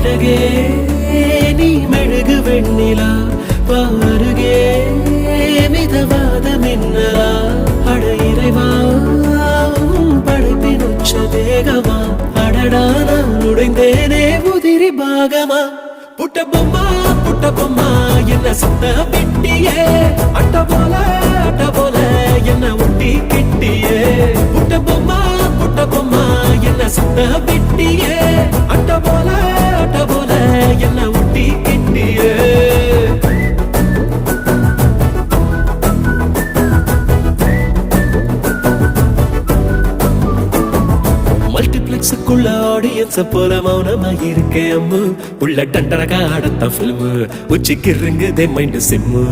அழகே நீ மெழுகு வெண்ணிலா பாருகே மிதவாத மின்னலா அட இறைவா படைப்பின் உச்ச தேகமா அடடா நான் நுழைந்தேனே உதிரி பாகமா புட்ட பொம்மா என்ன சத்த பெட்டியே அட்ட போல என்ன ஒட்டி கிட்டியே புட்ட பொம்மா என்ன சத்த பெட்டியே அட்ட போல என்ன ஒட்டி கிட்டியே மல்டிப்ளெக்ஸுக்குள்ள ஆடியன்ஸ போல மௌனமா இருக்கேன் அம்மு உள்ள டண்டரகா அடுத்த பிலிம் உச்சிக்கு இருங்குதே மைண்ட் சிம்மு